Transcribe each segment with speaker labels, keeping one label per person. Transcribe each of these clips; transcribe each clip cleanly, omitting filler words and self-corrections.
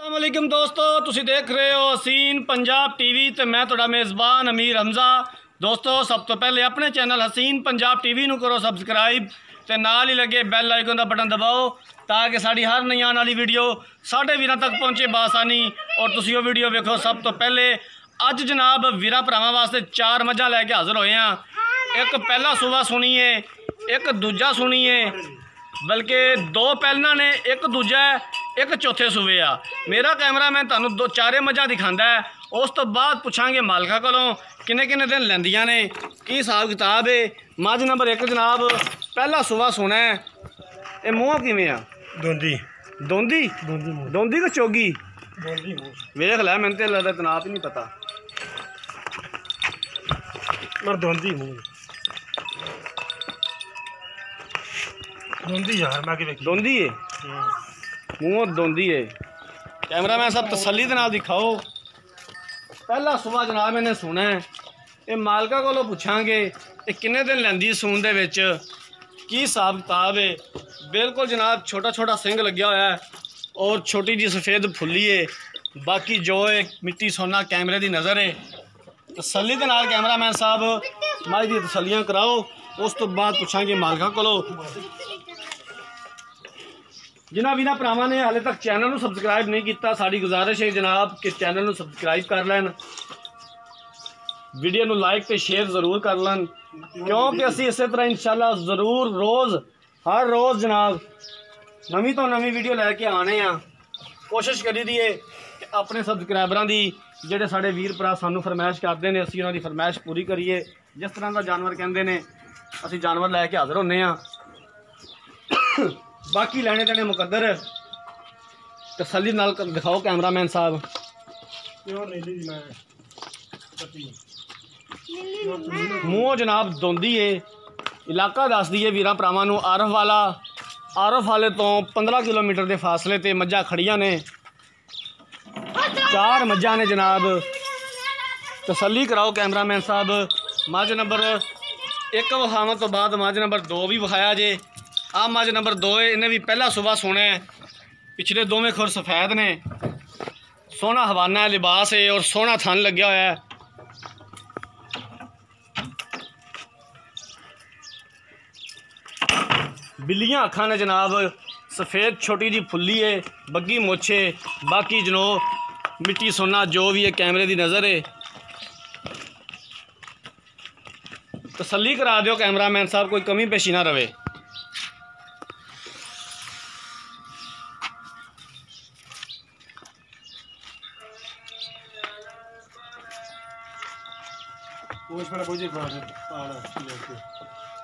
Speaker 1: अस्सलामुअलैकुम दोस्तों, तुसी देख रहे हो हसीन पंजाब टीवी ते मैं तुहाडा मेज़बान अमीर हमजा। दोस्तों, सब तो पहले अपने चैनल हसीन पंजाब टीवी नूं करो सबसक्राइब ते नाल ही लगे बैल आइकन का बटन दबाओ ताकि साड़ी हर नई आने वाली वीडियो साढ़े वीरां तक पहुँचे बासानी और तुसी वो वीडियो वेखो सब तो पहले। अज जनाब वीरां भरावां वास्ते 4 मझां लैके हाज़र होए हैं। एक पहला सूबा सुनीए, एक दूजा सुनीए, बल्कि 2 पहलना ने, एक दूजा एक चौथे सूबे आ। मेरा कैमरामैन तुहानूं 2-4 मझां दिखांदा है। उस तो बाद पुछांगे मालका कोलों किन्ने किन्ने दिन लैंदियां ने, की हिसाब किताब है। मझ नंबर 1 जनाब पहला सूबा सुना है। ये मूँह किवें आ?
Speaker 2: दोंदी
Speaker 1: दोंदी दोंदी को चोगी
Speaker 2: दोंदी
Speaker 1: वेख लै, मैंने तो लगता तनाव ही नहीं पता।
Speaker 2: मर दोंदी दोंदी यार मैं कि
Speaker 1: दोंदी है, मूँह दोंदी है। कैमरामैन साहब तसल्ली दे नाल दिखाओ। पहला सूबा जनाब मैंने सुना है। ये मालका कोलों पुछांगे ये किन्ने दिन लैंदी सून दे विच, की हिसाब किताब है। बिल्कुल जनाब छोटा छोटा सिंग लग्या होया है और छोटी जी सफ़ेद फुल्ली है। बाकी जो है मिट्टी सोना कैमरे की नज़र है। तसल्ली दे नाल कैमरामैन साहब माई दी तसल्लियां कराओ। उस तो बाद पुछांगे मालका कोलों। जिन्हां वीरां भरावां ने हाले तक चैनल नूं सबसक्राइब नहीं किया, साड़ी गुजारिश है जनाब कि चैनल नूं सबसक्राइब कर लैन, वीडियो नूं लाइक ते शेयर ज़रूर कर लैन, क्योंकि असीं इस तरह इंशाल्लाह ज़रूर रोज़ हर रोज़ जनाब नवीं तो नवीं वीडियो लैके आने आ। कोशिश करी दी है कि अपने सबसक्राइबरां दी जिहड़े साडे वीर भरा सानूं फरमाइश करते हैं असीं उन्हां दी फरमाइश पूरी करिए। जिस तरह का जानवर कहंदे ने असीं जानवर लैके हाज़र होने आ। बाकी लैने देने मुकद्दर है। तसल्ली नाल दिखाओ कैमरामैन साहब। मूँह जनाब दोंदी है। इलाका दस दिए वीरां भरावां नूं आरफ वाले तो 15 किलोमीटर के फासले ते मझां खड़ियां ने। 4 मझां ने जनाब। तसल्ली कराओ कैमरामैन साहब। मझ नंबर 1 विखावन तो बाद मझ नंबर 2 भी विखाया जे। आ मझ नंबर 2 है, इन्हें भी पहला सूबा सोना है। पिछले दोवें खुर सफेद ने, सोहना हवाना लिबास है और सोहना थन लग्या होया है। बिल्लियां अखां ने जनाब, सफ़ेद छोटी जी फुल्ली है, बग्गी मुछ है। बाकी जनो मिट्टी सोना जो भी है कैमरे की नज़र है। तसल्ली करा दो कैमरामैन साहब, कोई कमी पेशी ना रहे।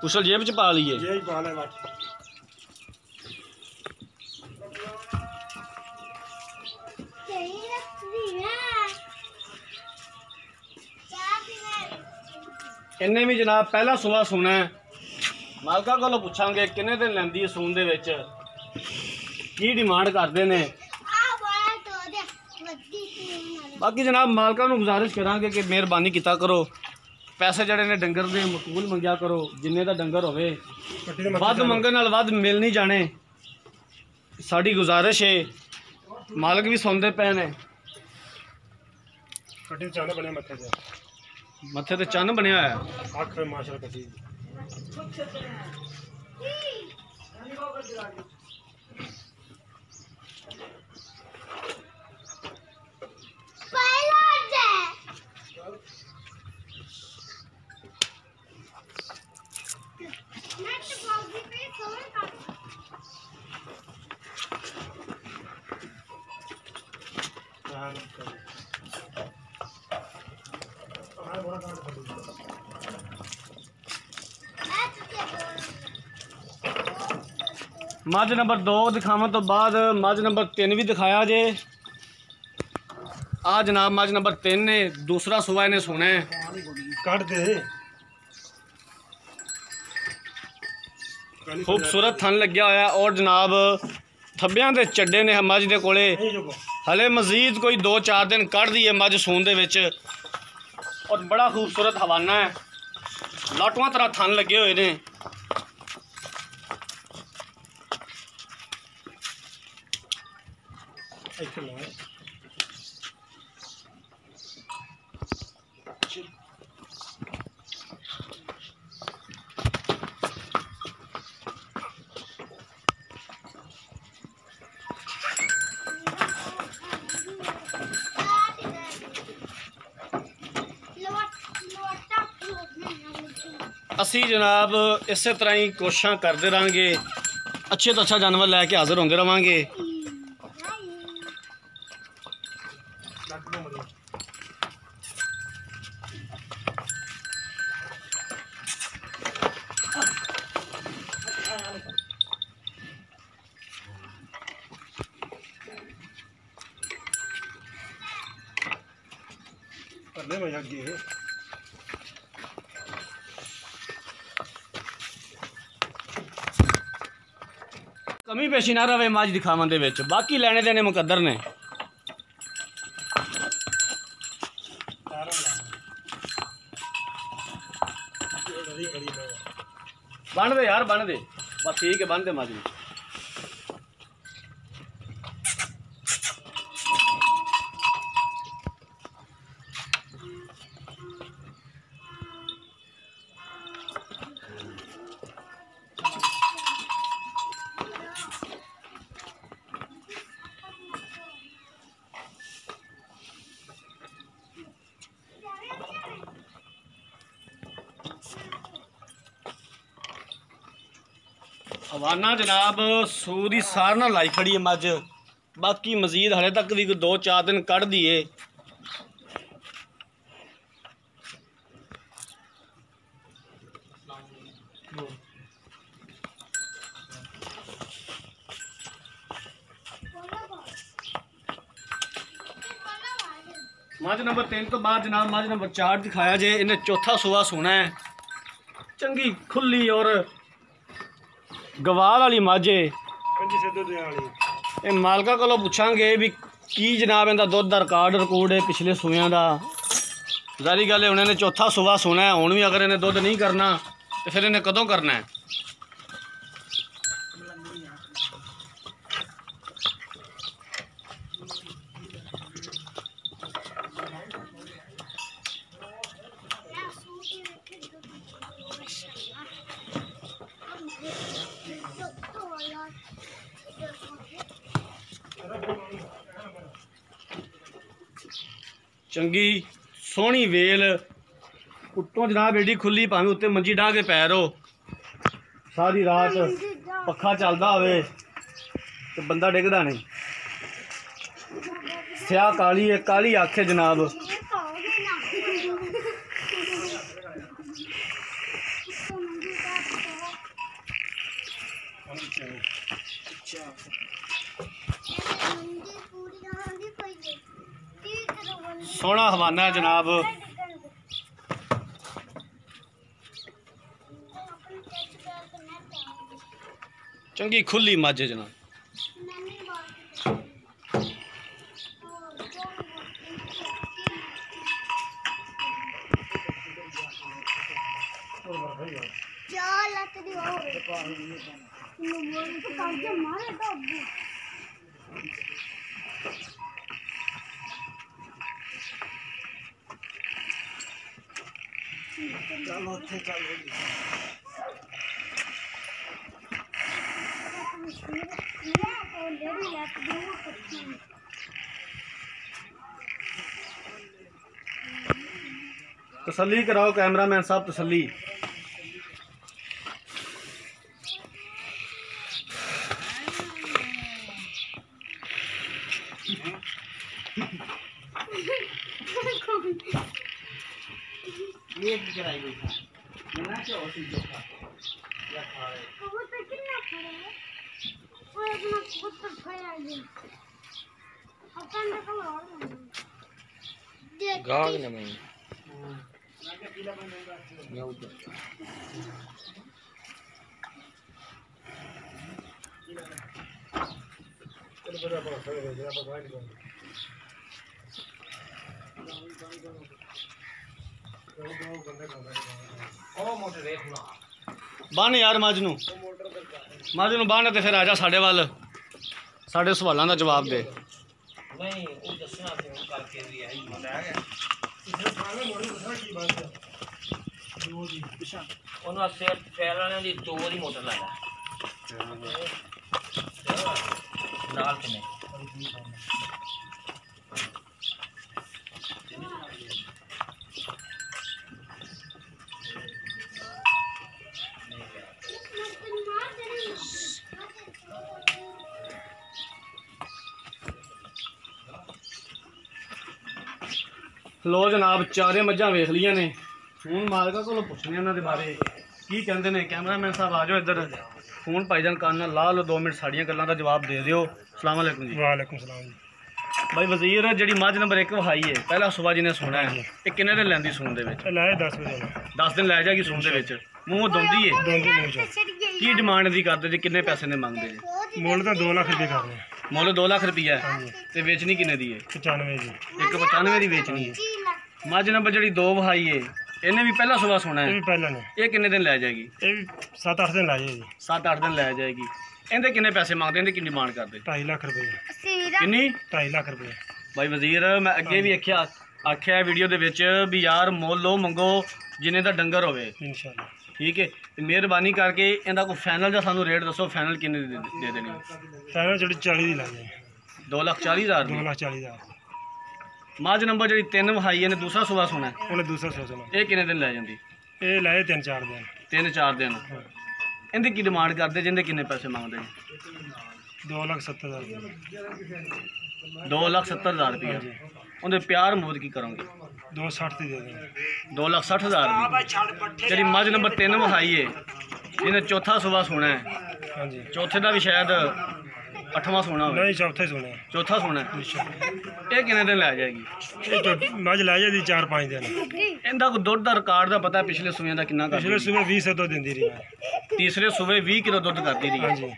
Speaker 1: कुशल जेब च पा लीए। इन्हें भी जनाब पहला सूबा सुना है। मालका कोलों पुछांगे किन्ने दिन लैंदी सून दे विच, की डिमांड करते हैं। बाकी जनाब मालका नूं गुजारिश करांगे कि मेहरबानी किता करो, पैसे जड़े ने डंगर दे मकबूल मंगया करो। जिन्ने दा डंगर होवे वध मंगण नाल वध मिल नहीं जाने। साड़ी गुजारिश है। मालक भी सुनते पे ने। मत्थे ते चन्न बनया है। मझ नंबर 2 दिखावन तो बाद मझ नंबर 3 भी दिखाया जे। आ जनाब मझ नंबर 3 ने दूसरा सूबा इन्हें सुना है।
Speaker 2: कट दे
Speaker 1: खूबसूरत थन लग्या होया और जनाब थब्बियां दे चड्डे ने मझ दे कोले। हले मजीद कोई 2-4 दिन कढ़ दी है मझ सून दे विच और बड़ा खूबसूरत हवाना है। लाटुआं तरह थन लगे हुए ने।
Speaker 2: ਇੱਥੇ ਲਾ
Speaker 1: असी जनाब इस तरह ही कोशिशें करते रहेंगे, अच्छे तो अच्छा जानवर लैके हाजिर होंगे रहेंगे।
Speaker 2: करने में अगे
Speaker 1: कमी पेशी ना रहे मज दिखावन दे विच, बाकी लेने देने मुकद्दर ने। बन दे यार बन दे, बस ठीक है बन दे मज। हवाना जनाब सूद ही सार ना लाई खड़ी है मज, बाकी मजीद हले तक भी 2-4 दिन कढ़ दिए। मज नंबर 3 तो बाद जनाब मज नंबर 4 दिखाया जे, इन्हें चौथा सुआ सोना है, चंगी खुली और गवाल वाली मज है। मालका को पुछांगे भी की जनाब इनका दुध का रिकॉर्ड है पिछले सूया का। जारी गल है उन्होंने चौथा सुबह सोना है, हुण भी अगर इन्हें दुध नहीं करना तो फिर इन्हें कदों करना है। चंगी सोहनी वेल उत्तों जनाब एडी खुली, भावें उत्ते मंजी डाह के पै रहो, सारी रात पखा चलता होवे तो बंदा डिगदा नहीं। स्याह काली है, काली अख है जनाब। सोहना हवाना है जनाब। चंगी खुली मज है जनाब। तसल्ली कराओ कैमरामैन साहब, तसल्ली। ये कराई गई था ना क्या होती जो था या खा रहे वो तो कितना खा रहे हैं वो इतना बहुत खाया है अपन देखो और गाग ने मैं ये उधर चलो बड़ा बड़ा खड़े हो जरा बाहर निकल बन यार मजनू बन तो फिर आ जा साढ़े वाल, साढ़े सवालों का जवाब दे।
Speaker 3: नहीं वो दसना थे वो करके भी आई ਉਹਨੂੰ ਅਸੇ ਫੈਲਾਣੇ ਦੀ ਦੋ ਦੀ ਮੋਟਰ ਲਾ ਲੈ ਨਾਲ ਕਿਨੇ
Speaker 1: लो जनाब चारे मझां वेख लिया ने फोन मालका को पुछने उन्होंने बारे की कहते हैं। कैमरामैन साहब आ जाओ इधर फोन भाईजान कान ला लो 2 मिनट साड़ियाँ गल्लां दा जवाब दे दिओ। अस्सलाम वालेकुम जी।
Speaker 2: वालेकुम सलाम जी।
Speaker 1: भाई वजीर जी मझ नंबर 1 वहाई है पहला सुबह जिन्हें सुना है ये किन्ने दिन लैंदी सून दे विच?
Speaker 2: लाए 10 बजे
Speaker 1: 10 दिन लै जाएगी सून दे विच। मूँह दोंदी है
Speaker 2: दोंदी मूँह चो
Speaker 1: की डिमांड दी करदे जी? किन्ने पैसे ने मंगदे जी?
Speaker 2: मुੱਲ ਤਾਂ 2 ਲੱਖ ਰੁਪਏ ਕਰਨੇ
Speaker 1: मुल 2 लाख रुपया है ते बेचनी किन्ने दी है?
Speaker 2: 95 जी।
Speaker 1: 195 दी बेचनी है। मझ नंबर जी 2 वहाई है इन्हें भी पहला सुबह सुना
Speaker 2: ਇਹ
Speaker 1: है
Speaker 2: ਵੀ ਪਹਿਲਾਂ ਨੇ
Speaker 1: ये किन्ने दिन लै जाएगी?
Speaker 2: ਇਹ ਵੀ 7-8 ਦਿਨ ਲਾਏ ਜੀ।
Speaker 1: 7-8 दिन लै जाएगी। इहदे किन्ने पैसे मंगदे? इहदी की डिमांड करदे?
Speaker 2: 2.5 ਲੱਖ ਰੁਪਏ
Speaker 1: किन्नी?
Speaker 2: 2.5 ਲੱਖ ਰੁਪਏ
Speaker 1: भाई वजीर मैं अगे भी आख्या वीडियो दे विच भी यार मोल लो मंगो जिन्हें दा डंगर होवे।
Speaker 2: ਇਨਸ਼ਾਅੱਲਾ।
Speaker 1: ठीक है ते मेहरबानी करके इहदा कोई फाइनल जा सानू रेट दसो फाइनल किन्ने दी दे देनी?
Speaker 2: ਪਹਿਲਾਂ ਜਿਹੜੀ 40 ਦੀ ਲਾਏ
Speaker 1: 2,40,000 दी।
Speaker 2: 2,40,000
Speaker 1: मझ नंबर जी 3 वहाई ने दूसरा सुबह सुना है
Speaker 2: ਉਹਨੇ ਦੂਸਰਾ ਸੋਚਣਾ
Speaker 1: ये किन्ने दिन लै जांदी?
Speaker 2: ਇਹ ਲਾਏ 3-4 ਦਿਨ
Speaker 1: 3-4 दिन। इहदी की डिमांड करदे जिंदे किन्ने पैसे मंगदे?
Speaker 2: 2,70,000 ਰੁਪਏ
Speaker 1: 2,70,000 रुपया। उनके प्यार मुहब्बत की करोगे?
Speaker 2: 260 ਦੀ ਦੇ ਦੇਣਾ
Speaker 1: 2,60,000 जी मझ नंबर 3 वहाई है जिन्हें चौथा सुबह सुना है
Speaker 2: ਹਾਂਜੀ
Speaker 1: चौथे का भी शायद 8वां सोना हो
Speaker 2: ਨਹੀਂ ਚੌਥੇ ਸੁਣਿਆ
Speaker 1: चौथा सोना है ये किन्ने दिन लै जाएगी?
Speaker 2: ਇਹ ਮੱਝ ਲਾਏ ਜਾਂਦੀ 4-5 ਦਿਨ
Speaker 1: इनका कोई दुध का रिकॉर्ड का पता पिछले सुबह का कितना
Speaker 2: ਪਿਛਲੇ
Speaker 1: करती?
Speaker 2: ਸਵੇਰ 20 ਤੋਂ ਦਿੰਦੀ ਰਹੀ ਹੈ।
Speaker 1: तीसरे सुबह 20 किलो दुध करती रही।
Speaker 2: ਹਾਂਜੀ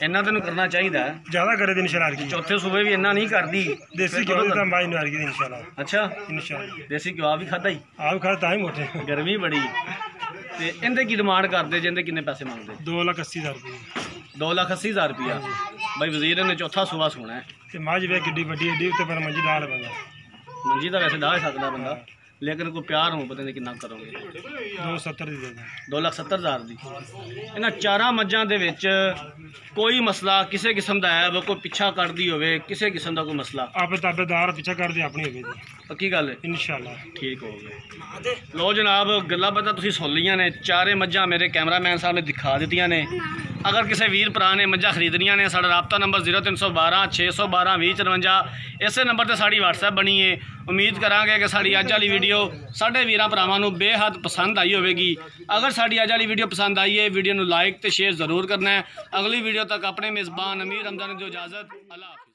Speaker 1: इन्ना तेन करना चाहिए।
Speaker 2: ਜ਼ਿਆਦਾ ਕਰੇ ਦੀ ਇਨਸ਼ਾਅੱਲਾ ਕੀ
Speaker 1: चौथे सुबह भी इन्ना नहीं करती।
Speaker 2: ਦੇਸੀ ਘਿਓ ਦੀ ਤਾਂ ਮਾਈ ਨੂੰ ਅਰਗੀ ਇਨਸ਼ਾਅੱਲਾ
Speaker 1: अच्छा
Speaker 2: ਇਨਸ਼ਾਅੱਲਾ
Speaker 1: देसी घ्यो भी खादा ही?
Speaker 2: ਆਪ ਖਾ ਤਾਂ ਹੀ ਮੋਟੇ
Speaker 1: गर्मी बड़ी ते इनके की डिमांड करते जिंदे किन्ने पैसे मंगते?
Speaker 2: 2,80,000 ਰੁਪਏ
Speaker 1: 2,80,000 रुपया। भाई वजीर ने चौथा सुबह सुना है
Speaker 2: ਤੇ ਮੱਝ ਵੇ ਕਿੱਡੀ ਵੱਡੀ ਏਡੀ ਉੱਤੇ ਪਰ ਮੰਜੀ ਡਾਲ ਬੰਦਾ
Speaker 1: मंजी का वैसे डाह सकता बंदा लेकिन कोई प्यार हो पता नहीं कितना करोगे?
Speaker 2: 270 ਦੀ ਦੇ ਦੇ
Speaker 1: 2,70,000 ਦੀ। ਇਹਨਾਂ ਚਾਰਾਂ ਮੱਝਾਂ ਦੇ ਵਿੱਚ ਕੋਈ ਮਸਲਾ ਕਿਸੇ ਕਿਸਮ ਦਾ ਹੈ ਕੋਈ ਪਿੱਛਾ ਕੱਢਦੀ ਹੋਵੇ ਕਿਸੇ ਕਿਸਮ ਦਾ ਕੋਈ ਮਸਲਾ?
Speaker 2: ਆਪੇ ਤਾਬੇਦਾਰ ਪਿੱਛਾ ਕਰਦੇ ਆਪਣੀ ਹੋਵੇ ਜੀ
Speaker 1: ਪੱਕੀ ਗੱਲ ਹੈ
Speaker 2: ਇਨਸ਼ਾਅੱਲਾ
Speaker 1: ਠੀਕ ਹੋ ਗਏ। ਲੋ ਜਨਾਬ ਗੱਲਾਂ ਪਤਾ ਤੁਸੀਂ ਸੁਣ ਲਈਆਂ ਨੇ ਚਾਰੇ ਮੱਝਾਂ ਮੇਰੇ ਕੈਮਰਾਮੈਨ ਸਾਹਿਬ ਨੇ ਦਿਖਾ ਦਿੱਤੀਆਂ ਨੇ। अगर किसी वीर भरा ने मझां खरीदनियां ने साडा राबता नंबर 0312 612 2054 इस नंबर पर साड़ी WhatsApp बनी है। उम्मीद करांगे कि साड़ी अज वाली वीडियो साढ़े वीरां भरावां नूं बेहद पसंद आई होगी। अगर साड़ी अज वाली वीडियो पसंद आई है वीडियो नूं लाइक तो शेयर जरूर करना है। अगली वीडियो तक अपने मेज़बान अमीर रमज़ान की इजाज़त। अल्लाह हाफ़िज़।